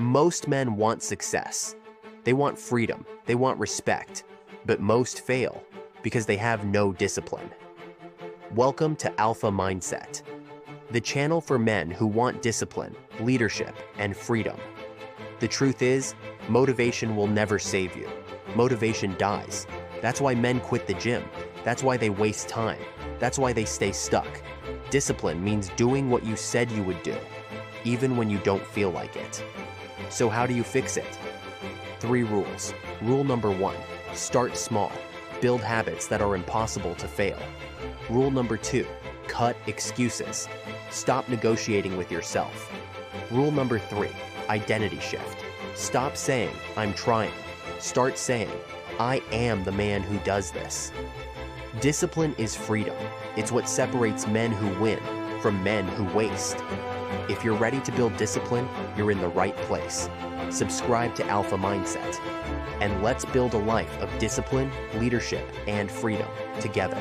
Most men want success. They want freedom. They want respect. But most fail because they have no discipline. Welcome to Alpha Mindset, the channel for men who want discipline, leadership, and freedom. The truth is, motivation will never save you. Motivation dies. That's why men quit the gym. That's why they waste time. That's why they stay stuck. Discipline means doing what you said you would do, even when you don't feel like it. So how do you fix it? 3 rules. Rule number 1, start small. Build habits that are impossible to fail. Rule number 2, cut excuses. Stop negotiating with yourself. Rule number 3, identity shift. Stop saying, I'm trying. Start saying, I am the man who does this. Discipline is freedom. It's what separates men who win from men who waste. If you're ready to build discipline, you're in the right place. Subscribe to Alpha Mindset, and let's build a life of discipline, leadership, and freedom together.